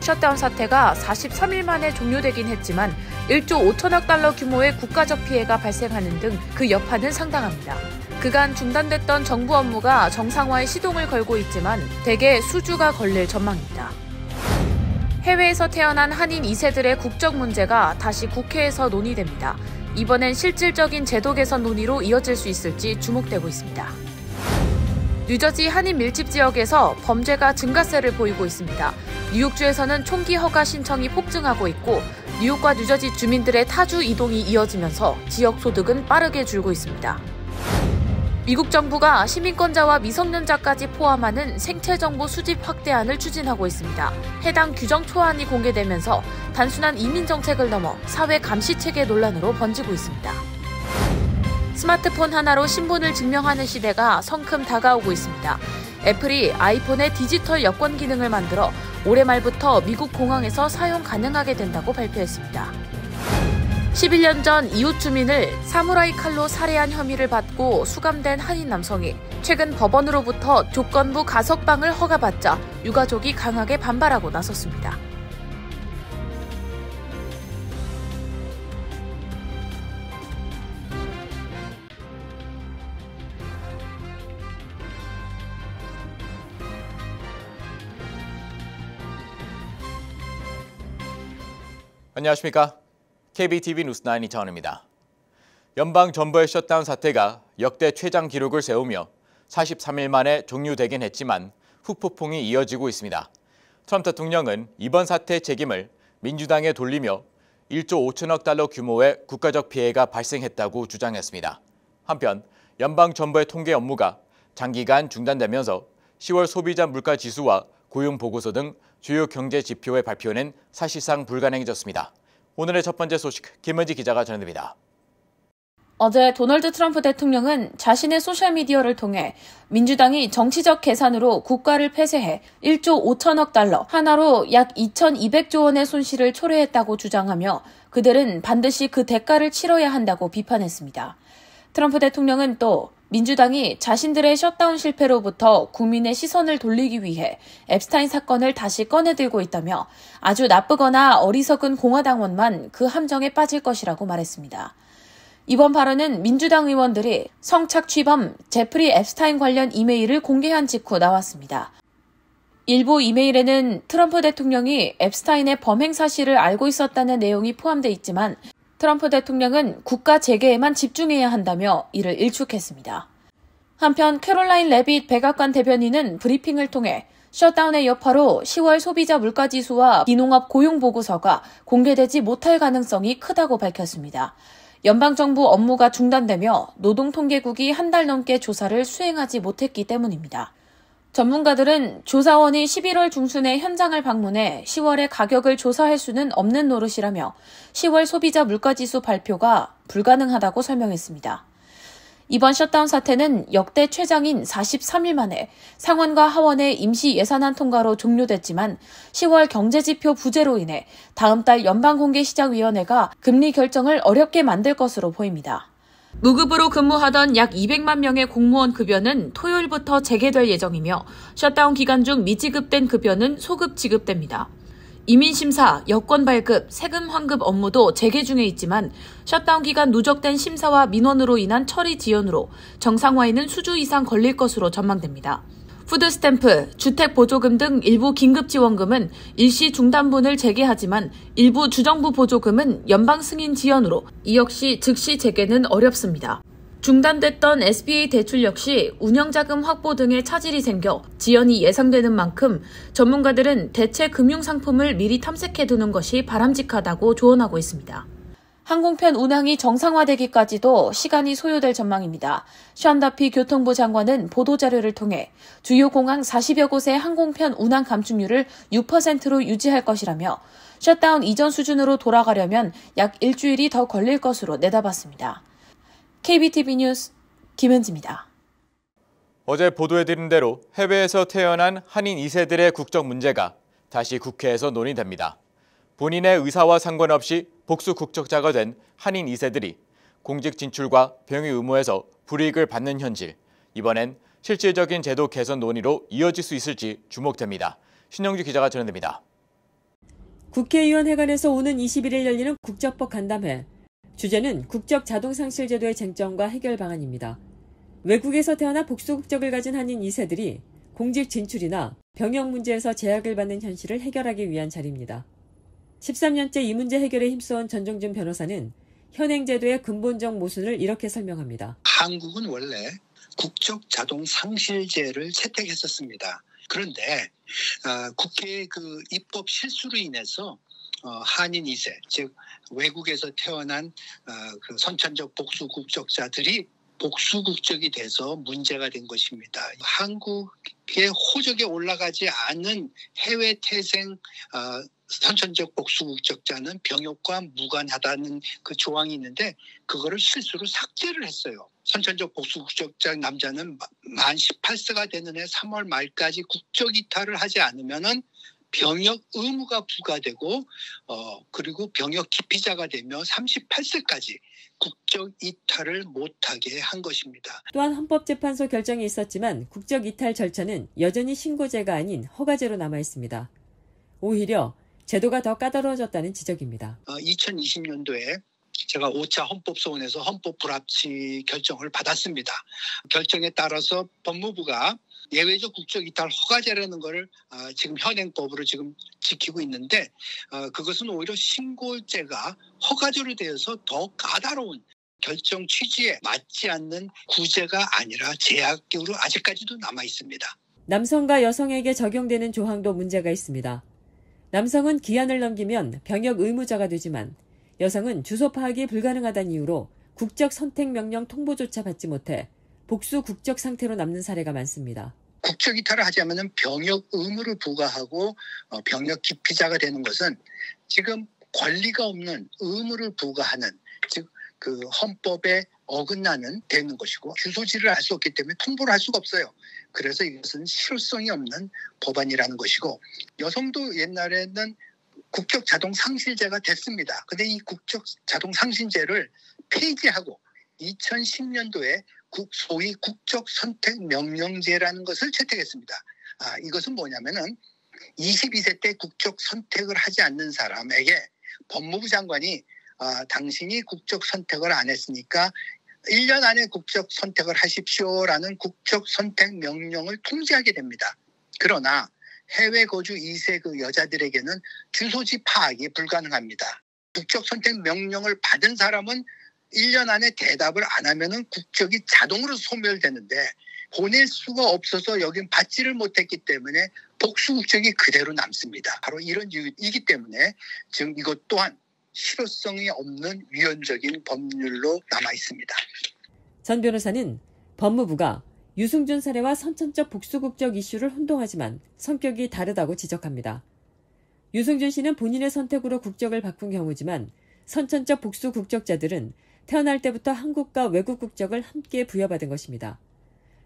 셧다운 사태가 43일 만에 종료되긴 했지만 1조 5천억 달러 규모의 국가적 피해가 발생하는 등 그 여파는 상당합니다. 그간 중단됐던 정부 업무가 정상화에 시동을 걸고 있지만 대개 수주가 걸릴 전망입니다. 해외에서 태어난 한인 2세들의 국적 문제가 다시 국회에서 논의됩니다. 이번엔 실질적인 제도 개선 논의로 이어질 수 있을지 주목되고 있습니다. 뉴저지 한인 밀집 지역에서 범죄가 증가세를 보이고 있습니다. 뉴욕주에서는 총기 허가 신청이 폭증하고 있고 뉴욕과 뉴저지 주민들의 타주 이동이 이어지면서 지역 소득은 빠르게 줄고 있습니다. 미국 정부가 시민권자와 미성년자까지 포함하는 생체 정보 수집 확대안을 추진하고 있습니다. 해당 규정 초안이 공개되면서 단순한 이민 정책을 넘어 사회 감시 체계 논란으로 번지고 있습니다. 스마트폰 하나로 신분을 증명하는 시대가 성큼 다가오고 있습니다. 애플이 아이폰의 디지털 여권 기능을 만들어 올해 말부터 미국 공항에서 사용 가능하게 된다고 발표했습니다. 11년 전 이웃 주민을 사무라이 칼로 살해한 혐의를 받고 수감된 한인 남성이 최근 법원으로부터 조건부 가석방을 허가받자 유가족이 강하게 반발하고 나섰습니다. 안녕하십니까? KBTV 뉴스9 이창원입니다. 연방정부의 셧다운 사태가 역대 최장 기록을 세우며 43일 만에 종료되긴 했지만 후폭풍이 이어지고 있습니다. 트럼프 대통령은 이번 사태의 책임을 민주당에 돌리며 1조 5천억 달러 규모의 국가적 피해가 발생했다고 주장했습니다. 한편 연방정부의 통계 업무가 장기간 중단되면서 10월 소비자 물가 지수와 고용 보고서 등 주요 경제 지표의 발표는 사실상 불가능해졌습니다. 오늘의 첫 번째 소식 김은지 기자가 전해드립니다. 어제 도널드 트럼프 대통령은 자신의 소셜미디어를 통해 민주당이 정치적 계산으로 국가를 폐쇄해 1조 5천억 달러, 하나로 약 2,200조 원의 손실을 초래했다고 주장하며 그들은 반드시 그 대가를 치러야 한다고 비판했습니다. 트럼프 대통령은 또 민주당이 자신들의 셧다운 실패로부터 국민의 시선을 돌리기 위해 앱스타인 사건을 다시 꺼내들고 있다며 아주 나쁘거나 어리석은 공화당원만 그 함정에 빠질 것이라고 말했습니다. 이번 발언은 민주당 의원들이 성착취범 제프리 앱스타인 관련 이메일을 공개한 직후 나왔습니다. 일부 이메일에는 트럼프 대통령이 앱스타인의 범행 사실을 알고 있었다는 내용이 포함돼 있지만 트럼프 대통령은 국가 재개에만 집중해야 한다며 이를 일축했습니다. 한편 캐롤라인 레빗 백악관 대변인은 브리핑을 통해 셧다운의 여파로 10월 소비자 물가지수와 비농업 고용 보고서가 공개되지 못할 가능성이 크다고 밝혔습니다. 연방정부 업무가 중단되며 노동통계국이 한 달 넘게 조사를 수행하지 못했기 때문입니다. 전문가들은 조사원이 11월 중순에 현장을 방문해 10월의 가격을 조사할 수는 없는 노릇이라며 10월 소비자 물가지수 발표가 불가능하다고 설명했습니다. 이번 셧다운 사태는 역대 최장인 43일 만에 상원과 하원의 임시 예산안 통과로 종료됐지만 10월 경제지표 부재로 인해 다음 달 연방공개시장위원회가 금리 결정을 어렵게 만들 것으로 보입니다. 무급으로 근무하던 약 200만 명의 공무원 급여는 토요일부터 재개될 예정이며 셧다운 기간 중 미지급된 급여는 소급 지급됩니다. 이민심사, 여권 발급, 세금 환급 업무도 재개 중에 있지만 셧다운 기간 누적된 심사와 민원으로 인한 처리 지연으로 정상화에는 수주 이상 걸릴 것으로 전망됩니다. 푸드스탬프, 주택보조금 등 일부 긴급지원금은 일시 중단분을 재개하지만 일부 주정부 보조금은 연방 승인 지연으로 이 역시 즉시 재개는 어렵습니다. 중단됐던 SBA 대출 역시 운영자금 확보 등의 차질이 생겨 지연이 예상되는 만큼 전문가들은 대체 금융상품을 미리 탐색해두는 것이 바람직하다고 조언하고 있습니다. 항공편 운항이 정상화되기까지도 시간이 소요될 전망입니다. 션 더피 교통부 장관은 보도자료를 통해 주요 공항 40여 곳의 항공편 운항 감축률을 6%로 유지할 것이라며 셧다운 이전 수준으로 돌아가려면 약 일주일이 더 걸릴 것으로 내다봤습니다. KBTV 뉴스 김은지입니다. 어제 보도해드린 대로 해외에서 태어난 한인 2세들의 국적 문제가 다시 국회에서 논의됩니다. 본인의 의사와 상관없이 복수 국적자가 된 한인 2세들이 공직 진출과 병역 의무에서 불이익을 받는 현실, 이번엔 실질적인 제도 개선 논의로 이어질 수 있을지 주목됩니다. 신영주 기자가 전해드립니다. 국회의원회관에서 오는 21일 열리는 국적법 간담회. 주제는 국적 자동상실 제도의 쟁점과 해결 방안입니다. 외국에서 태어나 복수국적을 가진 한인 2세들이 공직 진출이나 병역 문제에서 제약을 받는 현실을 해결하기 위한 자리입니다. 13년째 이 문제 해결에 힘써온 전종준 변호사는 현행 제도의 근본적 모순을 이렇게 설명합니다. 한국은 원래 국적 자동상실제를 채택했었습니다. 그런데 국회의 그 입법 실수로 인해서 한인 2세, 즉 외국에서 태어난 그 선천적 복수 국적자들이 복수 국적이 돼서 문제가 된 것입니다. 한국의 호적에 올라가지 않은 해외 태생 선천적 복수 국적자는 병역과 무관하다는 그 조항이 있는데 그거를 실수로 삭제를 했어요. 선천적 복수 국적자 남자는 만 18세가 되는 해 3월 말까지 국적 이탈을 하지 않으면은 병역 의무가 부과되고 그리고 병역 기피자가 되며 38세까지 국적 이탈을 못하게 한 것입니다. 또한 헌법재판소 결정이 있었지만 국적 이탈 절차는 여전히 신고제가 아닌 허가제로 남아 있습니다. 오히려 제도가 더 까다로워졌다는 지적입니다. 2020년도에 제가 5차 헌법소원에서 헌법 불합치 결정을 받았습니다. 결정에 따라서 법무부가 예외적 국적 이탈 허가제라는 것을 지금 현행법으로 지금 지키고 있는데 그것은 오히려 신고제가 허가제로 되어서 더 까다로운 결정 취지에 맞지 않는 구제가 아니라 제약으로 아직까지도 남아 있습니다. 남성과 여성에게 적용되는 조항도 문제가 있습니다. 남성은 기한을 넘기면 병역 의무자가 되지만 여성은 주소 파악이 불가능하다는 이유로 국적 선택 명령 통보조차 받지 못해 복수 국적 상태로 남는 사례가 많습니다. 국적 이탈을 하지 않으면 병역 의무를 부과하고 병역 기피자가 되는 것은 지금 권리가 없는 의무를 부과하는 즉 그 헌법에 어긋나는 되는 것이고 주소지를 알 수 없기 때문에 통보를 할 수가 없어요. 그래서 이것은 실효성이 없는 법안이라는 것이고 여성도 옛날에는 국적 자동 상실제가 됐습니다. 그런데 이 국적 자동 상실제를 폐지하고 2010년도에 소위 국적 선택 명령제라는 것을 채택했습니다. 이것은 뭐냐면은 22세 때 국적 선택을 하지 않는 사람에게 법무부 장관이 당신이 국적 선택을 안 했으니까 1년 안에 국적 선택을 하십시오라는 국적 선택 명령을 통지하게 됩니다. 그러나 해외 거주 2세 그 여자들에게는 주소지 파악이 불가능합니다. 국적 선택 명령을 받은 사람은 1년 안에 대답을 안 하면은 국적이 자동으로 소멸되는데 보낼 수가 없어서 여긴 받지를 못했기 때문에 복수 국적이 그대로 남습니다. 바로 이런 이유이기 때문에 지금 이것 또한 실효성이 없는 위헌적인 법률로 남아 있습니다. 전 변호사는 법무부가 유승준 사례와 선천적 복수 국적 이슈를 혼동하지만 성격이 다르다고 지적합니다. 유승준 씨는 본인의 선택으로 국적을 바꾼 경우지만 선천적 복수 국적자들은 태어날 때부터 한국과 외국 국적을 함께 부여받은 것입니다.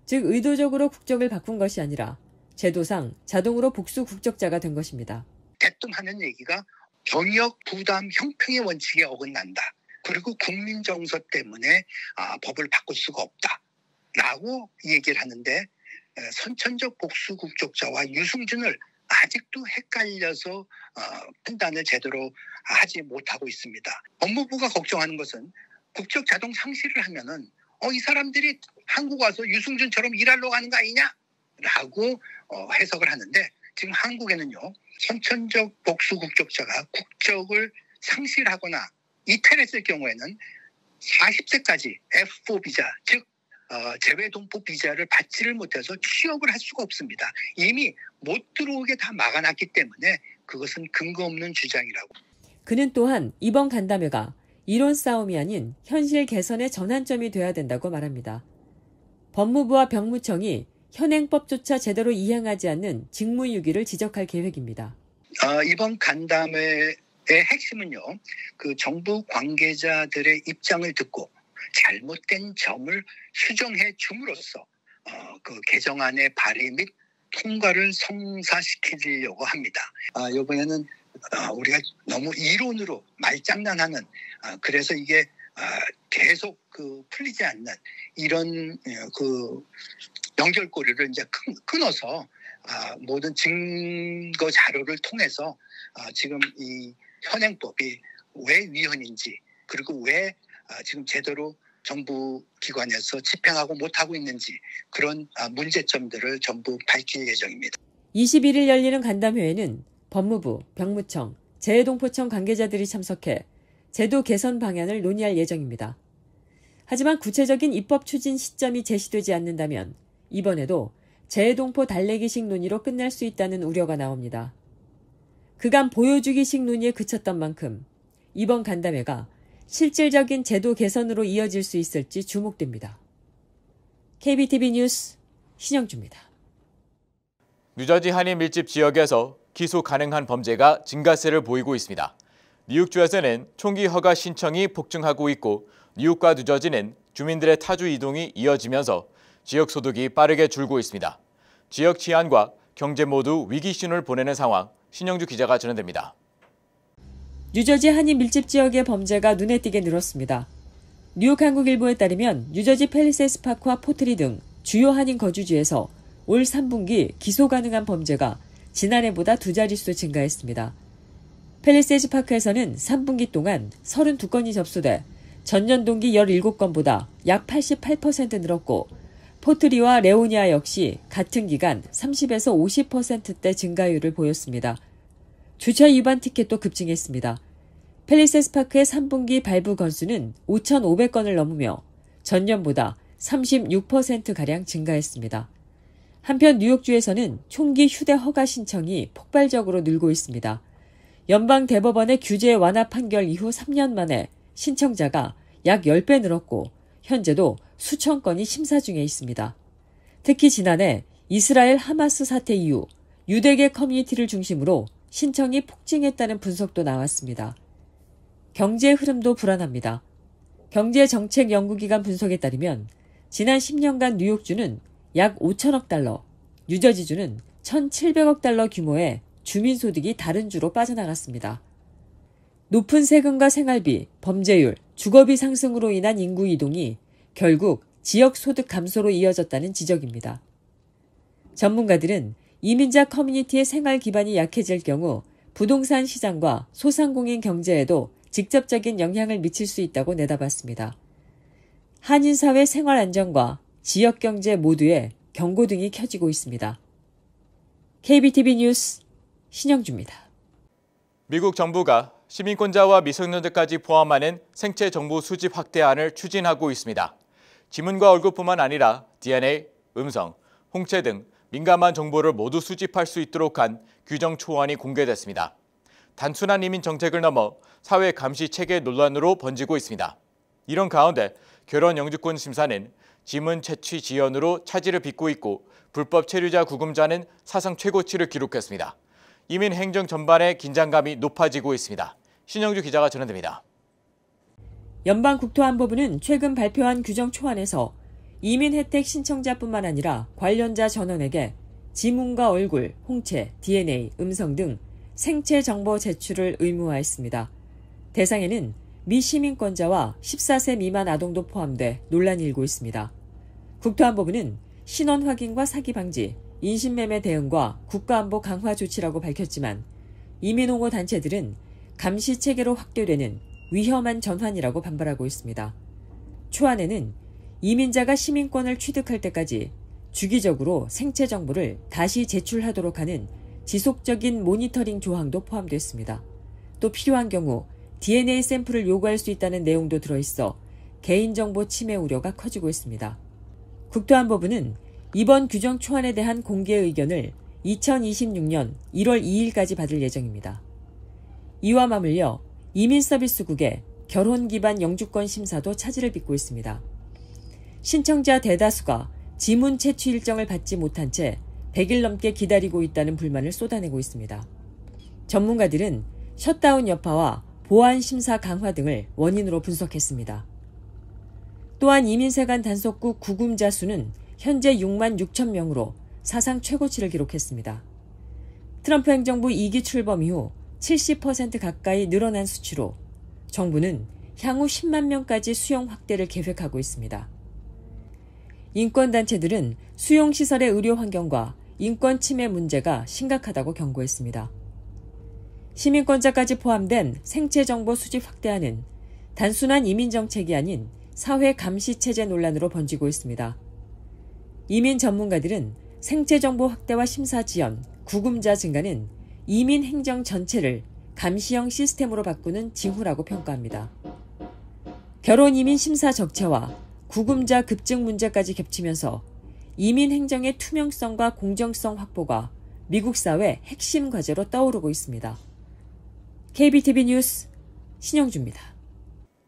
즉 의도적으로 국적을 바꾼 것이 아니라 제도상 자동으로 복수 국적자가 된 것입니다. 대뜸 하는 얘기가 병역 부담 형평의 원칙에 어긋난다. 그리고 국민 정서 때문에 법을 바꿀 수가 없다라고 얘기를 하는데 선천적 복수 국적자와 유승준을 아직도 헷갈려서 판단을 제대로 하지 못하고 있습니다. 법무부가 걱정하는 것은 국적 자동 상실을 하면은 이 사람들이 한국 와서 유승준처럼 일하러 가는 거 아니냐라고 해석을 하는데 지금 한국에는요 선천적 복수 국적자가 국적을 상실하거나 이탈했을 경우에는 40세까지 F4 비자 즉 재외동포 비자를 받지를 못해서 취업을 할 수가 없습니다. 이미 못 들어오게 다 막아놨기 때문에 그것은 근거 없는 주장이라고. 그는 또한 이번 간담회가 이론 싸움이 아닌 현실 개선의 전환점이 돼야 된다고 말합니다. 법무부와 병무청이 현행법조차 제대로 이행하지 않는 직무유기를 지적할 계획입니다. 이번 간담회의 핵심은요. 그 정부 관계자들의 입장을 듣고 잘못된 점을 수정해 줌으로써 그 개정안의 발의 및 통과를 성사시키려고 합니다. 이번에는 우리가 너무 이론으로 말장난하는 그래서 이게 계속 풀리지 않는 이런 그 연결고리를 이제 끊어서 모든 증거 자료를 통해서 지금 이 현행법이 왜 위헌인지, 그리고 왜 지금 제대로 정부 기관에서 집행하고 못하고 있는지, 그런 문제점들을 전부 밝힐 예정입니다. 21일 열리는 간담회에는 법무부, 병무청, 재해동포청 관계자들이 참석해 제도 개선 방안을 논의할 예정입니다. 하지만 구체적인 입법 추진 시점이 제시되지 않는다면 이번에도 재해동포 달래기식 논의로 끝날 수 있다는 우려가 나옵니다. 그간 보여주기식 논의에 그쳤던 만큼 이번 간담회가 실질적인 제도 개선으로 이어질 수 있을지 주목됩니다. KBTV 뉴스 신영주입니다. 뉴저지 한인 밀집 지역에서 기소 가능한 범죄가 증가세를 보이고 있습니다. 뉴욕주에서는 총기 허가 신청이 폭증하고 있고 뉴욕과 뉴저지는 주민들의 타주 이동이 이어지면서 지역 소득이 빠르게 줄고 있습니다. 지역 치안과 경제 모두 위기 신호를 보내는 상황, 신영주 기자가 전해드립니다. 뉴저지 한인 밀집 지역의 범죄가 눈에 띄게 늘었습니다. 뉴욕 한국일보에 따르면 뉴저지 팰리세이드 파크와 포트리 등 주요 한인 거주지에서 올 3분기 기소 가능한 범죄가 지난해보다 2자릿수 증가했습니다. 팰리세이드 파크에서는 3분기 동안 32건이 접수돼 전년 동기 17건보다 약 88% 늘었고, 포트리와 레오니아 역시 같은 기간 30에서 50%대 증가율을 보였습니다. 주차 위반 티켓도 급증했습니다. 팰리세이드 파크의 3분기 발부 건수는 5,500건을 넘으며 전년보다 36%가량 증가했습니다. 한편 뉴욕주에서는 총기 휴대 허가 신청이 폭발적으로 늘고 있습니다. 연방대법원의 규제 완화 판결 이후 3년 만에 신청자가 약 10배 늘었고 현재도 수천 건이 심사 중에 있습니다. 특히 지난해 이스라엘 하마스 사태 이후 유대계 커뮤니티를 중심으로 신청이 폭증했다는 분석도 나왔습니다. 경제 흐름도 불안합니다. 경제정책연구기관 분석에 따르면 지난 10년간 뉴욕주는 약 5천억 달러, 뉴저지주는 1,700억 달러 규모의 주민소득이 다른 주로 빠져나갔습니다. 높은 세금과 생활비, 범죄율, 주거비 상승으로 인한 인구 이동이 결국 지역 소득 감소로 이어졌다는 지적입니다. 전문가들은 이민자 커뮤니티의 생활 기반이 약해질 경우 부동산 시장과 소상공인 경제에도 직접적인 영향을 미칠 수 있다고 내다봤습니다. 한인사회 생활 안정과 지역 경제 모두에 경고등이 켜지고 있습니다. KBTV 뉴스 신영주입니다. 미국 정부가 시민권자와 미성년자까지 포함하는 생체 정보 수집 확대안을 추진하고 있습니다. 지문과 얼굴뿐만 아니라 DNA, 음성, 홍채 등 민감한 정보를 모두 수집할 수 있도록 한 규정 초안이 공개됐습니다. 단순한 이민 정책을 넘어 사회 감시 체계 논란으로 번지고 있습니다. 이런 가운데 결혼 영주권 심사는 지문 채취 지연으로 차질을 빚고 있고 불법 체류자 구금자는 사상 최고치를 기록했습니다. 이민 행정 전반의 긴장감이 높아지고 있습니다. 신영주 기자가 전해드립니다. 연방국토안보부는 최근 발표한 규정 초안에서 이민 혜택 신청자뿐만 아니라 관련자 전원에게 지문과 얼굴, 홍채, DNA, 음성 등 생체 정보 제출을 의무화했습니다. 대상에는 미시민권자와 14세 미만 아동도 포함돼 논란이 일고 있습니다. 국토안보부는 신원 확인과 사기 방지, 인신매매 대응과 국가안보 강화 조치라고 밝혔지만 이민옹호 단체들은 감시 체계로 확대되는 위험한 전환이라고 반발하고 있습니다. 초안에는 이민자가 시민권을 취득할 때까지 주기적으로 생체 정보를 다시 제출하도록 하는 지속적인 모니터링 조항도 포함됐습니다. 또 필요한 경우 DNA 샘플을 요구할 수 있다는 내용도 들어있어 개인정보 침해 우려가 커지고 있습니다. 국토안보부는 이번 규정 초안에 대한 공개 의견을 2026년 1월 2일까지 받을 예정입니다. 이와 맞물려 이민서비스국의 결혼 기반 영주권 심사도 차질을 빚고 있습니다. 신청자 대다수가 지문 채취 일정을 받지 못한 채 100일 넘게 기다리고 있다는 불만을 쏟아내고 있습니다. 전문가들은 셧다운 여파와 보안 심사 강화 등을 원인으로 분석했습니다. 또한 이민세관 단속국 구금자 수는 현재 6만 6천 명으로 사상 최고치를 기록했습니다. 트럼프 행정부 2기 출범 이후 70% 가까이 늘어난 수치로 정부는 향후 10만 명까지 수용 확대를 계획하고 있습니다. 인권단체들은 수용시설의 의료 환경과 인권 침해 문제가 심각하다고 경고했습니다. 시민권자까지 포함된 생체 정보 수집 확대하는 단순한 이민 정책이 아닌 사회 감시 체제 논란으로 번지고 있습니다. 이민 전문가들은 생체 정보 확대와 심사 지연, 구금자 증가는 이민 행정 전체를 감시형 시스템으로 바꾸는 징후라고 평가합니다. 결혼 이민 심사 적체와 구금자 급증 문제까지 겹치면서 이민 행정의 투명성과 공정성 확보가 미국 사회 핵심 과제로 떠오르고 있습니다. KBTV 뉴스 신영주입니다.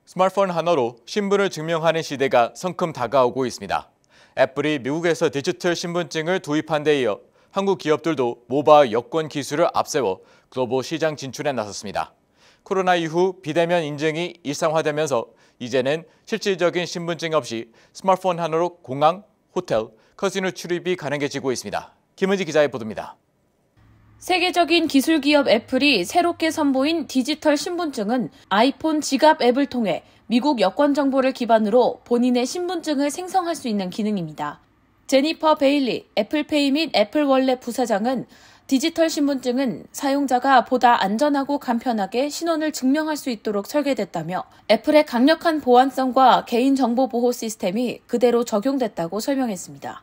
스마트폰 하나로 신분을 증명하는 시대가 성큼 다가오고 있습니다. 애플이 미국에서 디지털 신분증을 도입한 데 이어 한국 기업들도 모바일 여권 기술을 앞세워 글로벌 시장 진출에 나섰습니다. 코로나 이후 비대면 인증이 일상화되면서 이제는 실질적인 신분증 없이 스마트폰 하나로 공항, 호텔, 카지노 출입이 가능해지고 있습니다. 김은지 기자의 보도입니다. 세계적인 기술 기업 애플이 새롭게 선보인 디지털 신분증은 아이폰 지갑 앱을 통해 미국 여권 정보를 기반으로 본인의 신분증을 생성할 수 있는 기능입니다. 제니퍼 베일리 애플페이 및 애플월렛 부사장은 디지털 신분증은 사용자가 보다 안전하고 간편하게 신원을 증명할 수 있도록 설계됐다며 애플의 강력한 보안성과 개인정보 보호 시스템이 그대로 적용됐다고 설명했습니다.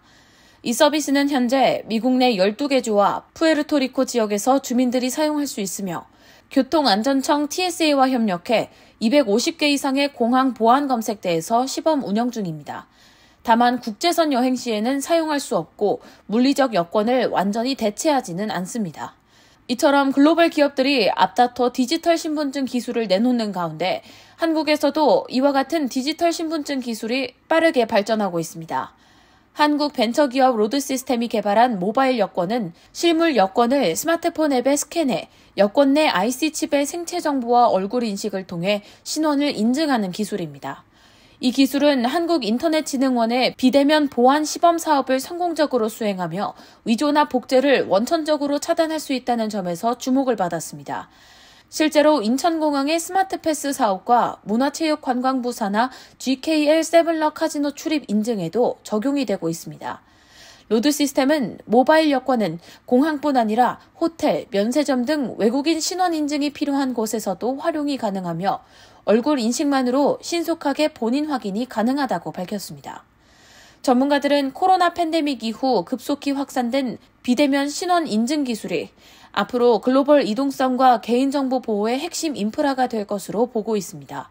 이 서비스는 현재 미국 내 12개 주와 푸에르토리코 지역에서 주민들이 사용할 수 있으며 교통안전청 TSA와 협력해 250개 이상의 공항 보안 검색대에서 시범 운영 중입니다. 다만 국제선 여행 시에는 사용할 수 없고 물리적 여권을 완전히 대체하지는 않습니다. 이처럼 글로벌 기업들이 앞다퉈 디지털 신분증 기술을 내놓는 가운데 한국에서도 이와 같은 디지털 신분증 기술이 빠르게 발전하고 있습니다. 한국 벤처기업 로드시스템이 개발한 모바일 여권은 실물 여권을 스마트폰 앱에 스캔해 여권 내 IC칩의 생체 정보와 얼굴 인식을 통해 신원을 인증하는 기술입니다. 이 기술은 한국인터넷진흥원의 비대면 보안 시범 사업을 성공적으로 수행하며 위조나 복제를 원천적으로 차단할 수 있다는 점에서 주목을 받았습니다. 실제로 인천공항의 스마트패스 사업과 문화체육관광부 산하 GKL 세블러 카지노 출입 인증에도 적용이 되고 있습니다. 로드 시스템은 모바일 여권은 공항뿐 아니라 호텔, 면세점 등 외국인 신원 인증이 필요한 곳에서도 활용이 가능하며 얼굴 인식만으로 신속하게 본인 확인이 가능하다고 밝혔습니다. 전문가들은 코로나 팬데믹 이후 급속히 확산된 비대면 신원 인증 기술이 앞으로 글로벌 이동성과 개인정보 보호의 핵심 인프라가 될 것으로 보고 있습니다.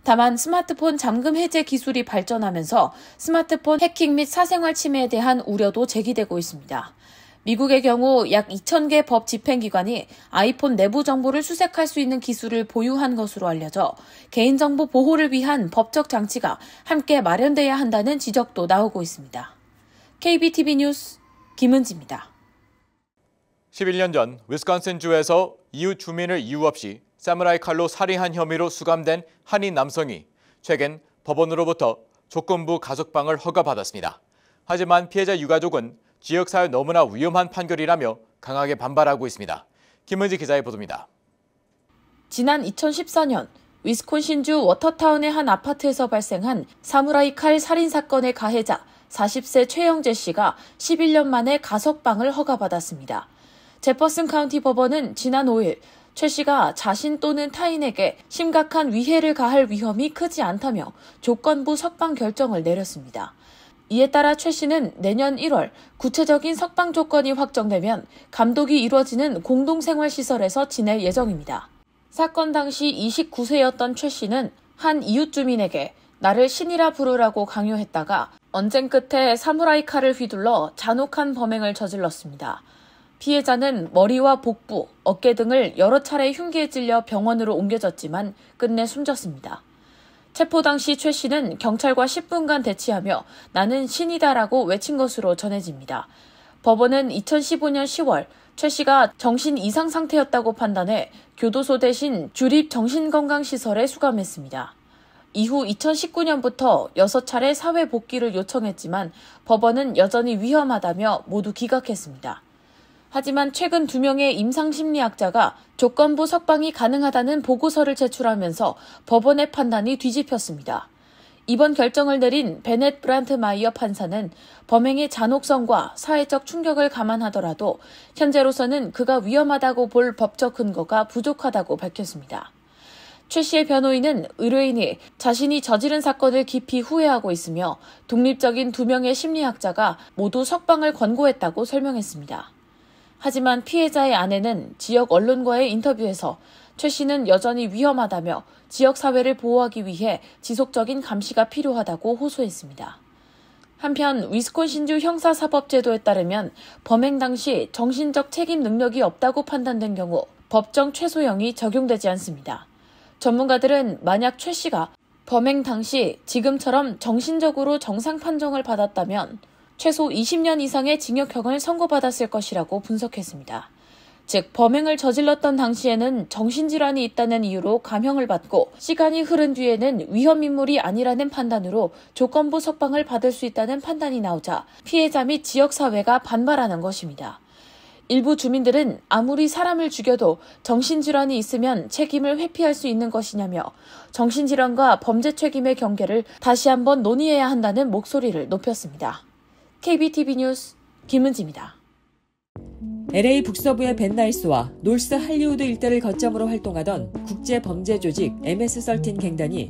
다만 스마트폰 잠금 해제 기술이 발전하면서 스마트폰 해킹 및 사생활 침해에 대한 우려도 제기되고 있습니다. 미국의 경우 약 2,000개 법 집행기관이 아이폰 내부 정보를 수색할 수 있는 기술을 보유한 것으로 알려져 개인정보 보호를 위한 법적 장치가 함께 마련돼야 한다는 지적도 나오고 있습니다. KBTV 뉴스 김은지입니다. 11년 전 위스콘신주에서 이웃 주민을 이유 없이 사무라이 칼로 살해한 혐의로 수감된 한인 남성이 최근 법원으로부터 조건부 가석방을 허가받았습니다. 하지만 피해자 유가족은 지역사회 너무나 위험한 판결이라며 강하게 반발하고 있습니다. 김은지 기자의 보도입니다. 지난 2014년 위스콘신주 워터타운의 한 아파트에서 발생한 사무라이 칼 살인 사건의 가해자 40세 최영재 씨가 11년 만에 가석방을 허가받았습니다. 제퍼슨 카운티 법원은 지난 5일 최 씨가 자신 또는 타인에게 심각한 위해를 가할 위험이 크지 않다며 조건부 석방 결정을 내렸습니다. 이에 따라 최 씨는 내년 1월 구체적인 석방 조건이 확정되면 감독이 이루어지는 공동생활시설에서 지낼 예정입니다. 사건 당시 29세였던 최 씨는 한 이웃 주민에게 나를 신이라 부르라고 강요했다가 언쟁 끝에 사무라이 칼을 휘둘러 잔혹한 범행을 저질렀습니다. 피해자는 머리와 복부, 어깨 등을 여러 차례 흉기에 찔려 병원으로 옮겨졌지만 끝내 숨졌습니다. 체포 당시 최 씨는 경찰과 10분간 대치하며 나는 신이다라고 외친 것으로 전해집니다. 법원은 2015년 10월 최 씨가 정신 이상 상태였다고 판단해 교도소 대신 주립 정신건강시설에 수감했습니다. 이후 2019년부터 6차례 사회 복귀를 요청했지만 법원은 여전히 위험하다며 모두 기각했습니다. 하지만 최근 2명의 임상심리학자가 조건부 석방이 가능하다는 보고서를 제출하면서 법원의 판단이 뒤집혔습니다. 이번 결정을 내린 베넷 브란트마이어 판사는 범행의 잔혹성과 사회적 충격을 감안하더라도 현재로서는 그가 위험하다고 볼 법적 근거가 부족하다고 밝혔습니다. 최 씨의 변호인은 의뢰인이 자신이 저지른 사건을 깊이 후회하고 있으며 독립적인 2명의 심리학자가 모두 석방을 권고했다고 설명했습니다. 하지만 피해자의 아내는 지역 언론과의 인터뷰에서 최 씨는 여전히 위험하다며 지역 사회를 보호하기 위해 지속적인 감시가 필요하다고 호소했습니다. 한편 위스콘신주 형사사법제도에 따르면 범행 당시 정신적 책임 능력이 없다고 판단된 경우 법정 최소형이 적용되지 않습니다. 전문가들은 만약 최 씨가 범행 당시 지금처럼 정신적으로 정상 판정을 받았다면 최소 20년 이상의 징역형을 선고받았을 것이라고 분석했습니다. 즉 범행을 저질렀던 당시에는 정신질환이 있다는 이유로 감형을 받고 시간이 흐른 뒤에는 위험인물이 아니라는 판단으로 조건부 석방을 받을 수 있다는 판단이 나오자 피해자 및 지역사회가 반발하는 것입니다. 일부 주민들은 아무리 사람을 죽여도 정신질환이 있으면 책임을 회피할 수 있는 것이냐며 정신질환과 범죄 책임의 경계를 다시 한번 논의해야 한다는 목소리를 높였습니다. KBTV 뉴스 김은지입니다. LA 북서부의 벤나이스와 노스 할리우드 일대를 거점으로 활동하던 국제범죄 조직 MS-13 갱단이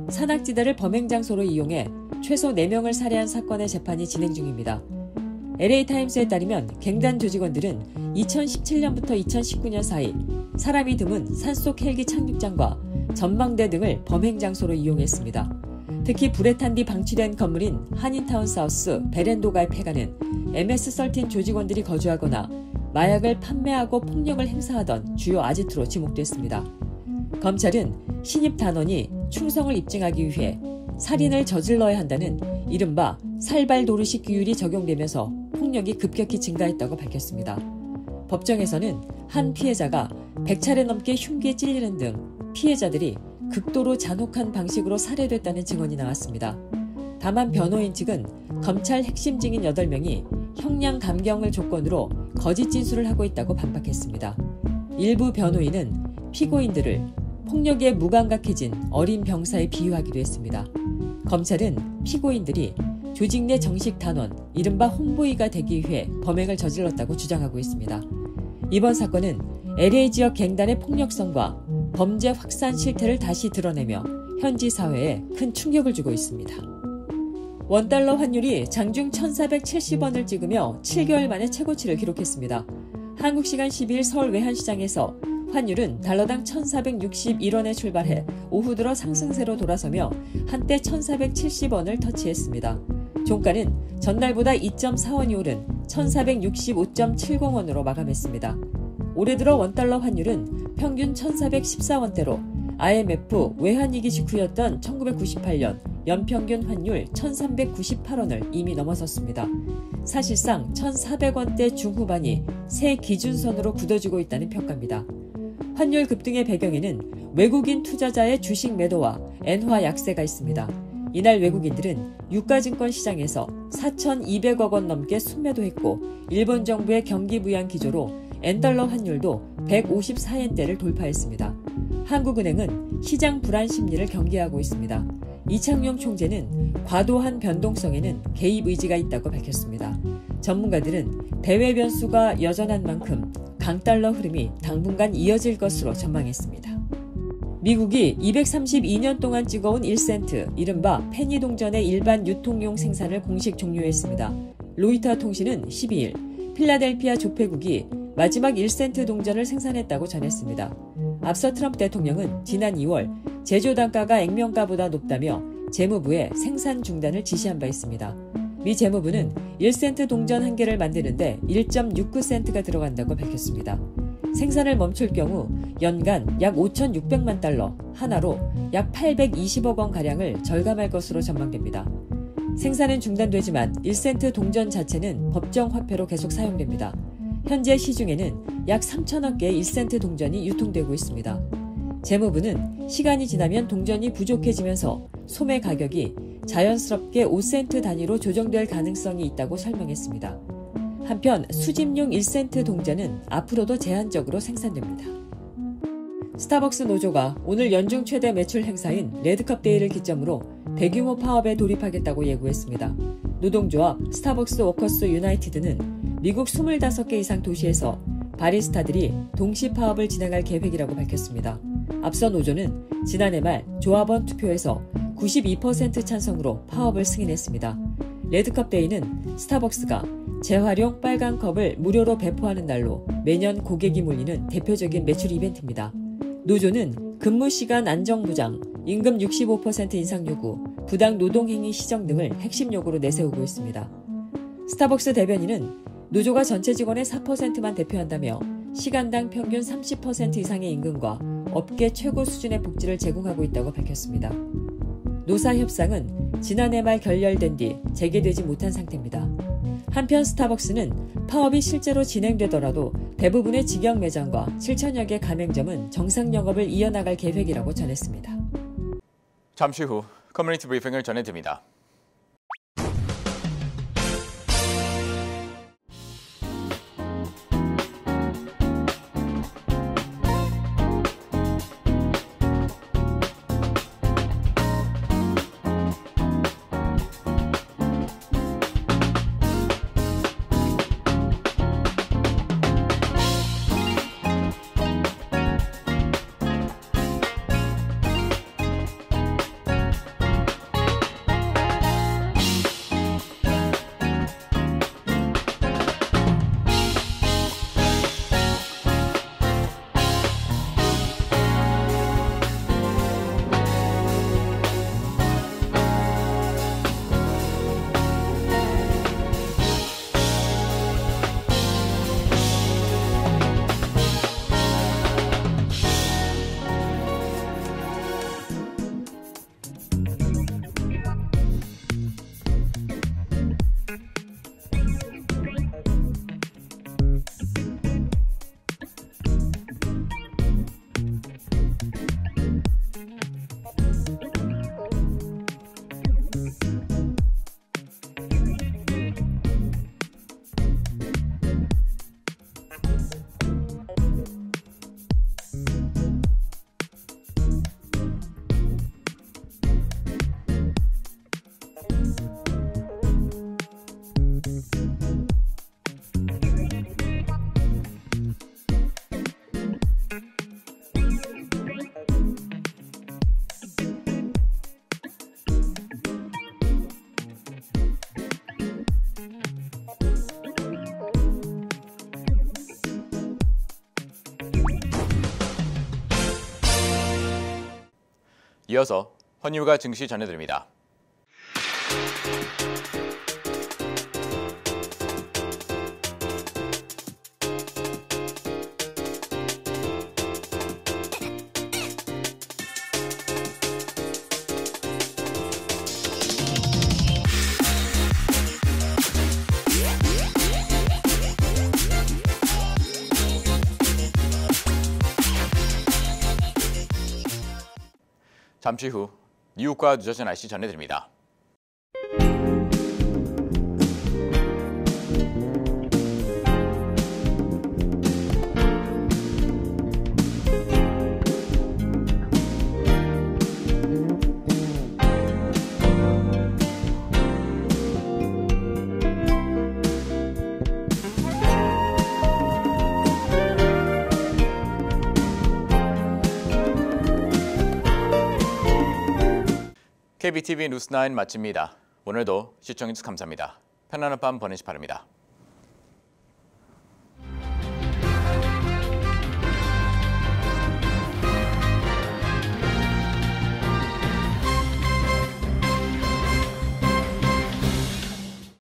산악지대를 범행 장소로 이용해 최소 4명을 살해한 사건의 재판이 진행 중입니다. LA타임스에 따르면 갱단 조직원들은 2017년부터 2019년 사이 사람이 드문 산속 헬기 착륙장과 전망대 등을 범행 장소로 이용했습니다. 특히 불에 탄 뒤 방치된 건물인 한인타운 사우스 베렌도가의 폐가는 MS-13 조직원들이 거주하거나 마약을 판매하고 폭력을 행사하던 주요 아지트로 지목됐습니다. 검찰은 신입 단원이 충성을 입증하기 위해 살인을 저질러야 한다는 이른바 살발도르식 규율이 적용되면서 폭력이 급격히 증가했다고 밝혔습니다. 법정에서는 한 피해자가 100차례 넘게 흉기에 찔리는 등 피해자들이 극도로 잔혹한 방식으로 살해됐다는 증언이 나왔습니다. 다만 변호인 측은 검찰 핵심 증인 8명이 형량 감경을 조건으로 거짓 진술을 하고 있다고 반박했습니다. 일부 변호인은 피고인들을 폭력에 무감각해진 어린 병사에 비유하기도 했습니다. 검찰은 피고인들이 조직 내 정식 단원, 이른바 홈보이가 되기 위해 범행을 저질렀다고 주장하고 있습니다. 이번 사건은 LA 지역 갱단의 폭력성과 범죄 확산 실태를 다시 드러내며 현지 사회에 큰 충격을 주고 있습니다. 원달러 환율이 장중 1,470원을 찍으며 7개월 만에 최고치를 기록했습니다. 한국 시간 12일 서울 외환시장에서 환율은 달러당 1,461원에 출발해 오후 들어 상승세로 돌아서며 한때 1,470원을 터치했습니다. 종가는 전날보다 2.4원이 오른 1,465.70원으로 마감했습니다. 올해 들어 원달러 환율은 평균 1,414원대로 IMF 외환위기 직후였던 1998년 연평균 환율 1,398원을 이미 넘어섰습니다. 사실상 1,400원대 중후반이 새 기준선으로 굳어지고 있다는 평가입니다. 환율 급등의 배경에는 외국인 투자자의 주식 매도와 엔화 약세가 있습니다. 이날 외국인들은 유가증권 시장에서 4,200억 원 넘게 순매도했고 일본 정부의 경기 부양 기조로 엔달러 환율도 154엔대를 돌파했습니다. 한국은행은 시장 불안 심리를 경계하고 있습니다. 이창용 총재는 과도한 변동성에는 개입 의지가 있다고 밝혔습니다. 전문가들은 대외 변수가 여전한 만큼 강달러 흐름이 당분간 이어질 것으로 전망했습니다. 미국이 232년 동안 찍어온 1센트, 이른바 페니 동전의 일반 유통용 생산을 공식 종료했습니다. 로이터 통신은 12일 필라델피아 조폐국이 마지막 1센트 동전을 생산했다고 전했습니다. 앞서 트럼프 대통령은 지난 2월 제조 단가가 액면가보다 높다며 재무부에 생산 중단을 지시한 바 있습니다. 미 재무부는 1센트 동전 한 개를 만드는데 1.69센트가 들어간다고 밝혔습니다. 생산을 멈출 경우 연간 약 5,600만 달러, 하나로 약 820억 원가량을 절감할 것으로 전망됩니다. 생산은 중단되지만 1센트 동전 자체는 법정 화폐로 계속 사용됩니다. 현재 시중에는 약 3천억 개의 1센트 동전이 유통되고 있습니다. 재무부는 시간이 지나면 동전이 부족해지면서 소매 가격이 자연스럽게 5센트 단위로 조정될 가능성이 있다고 설명했습니다. 한편 수집용 1센트 동전은 앞으로도 제한적으로 생산됩니다. 스타벅스 노조가 오늘 연중 최대 매출 행사인 레드컵 데이를 기점으로 대규모 파업에 돌입하겠다고 예고했습니다. 노동조합 스타벅스 워커스 유나이티드는 미국 25개 이상 도시에서 바리스타들이 동시 파업을 진행할 계획이라고 밝혔습니다. 앞서 노조는 지난해 말 조합원 투표에서 92% 찬성으로 파업을 승인했습니다. 레드컵 데이는 스타벅스가 재활용 빨간 컵을 무료로 배포하는 날로 매년 고객이 몰리는 대표적인 매출 이벤트입니다. 노조는 근무 시간 안정 보장, 임금 65% 인상 요구, 부당 노동행위 시정 등을 핵심 요구로 내세우고 있습니다. 스타벅스 대변인은 노조가 전체 직원의 4%만 대표한다며 시간당 평균 30% 이상의 임금과 업계 최고 수준의 복지를 제공하고 있다고 밝혔습니다. 노사 협상은 지난해 말 결렬된 뒤 재개되지 못한 상태입니다. 한편 스타벅스는 파업이 실제로 진행되더라도 대부분의 직영 매장과 7천여 개 가맹점은 정상 영업을 이어나갈 계획이라고 전했습니다. 잠시 후 커뮤니티 브리핑을 전해드립니다. 이어서 환율과 증시 전해드립니다. 잠시 후 미국과 뉴저지 날씨 전해드립니다. KBTV 뉴스9 마칩니다. 오늘도 시청해주셔서 감사합니다. 편안한 밤 보내시 바랍니다.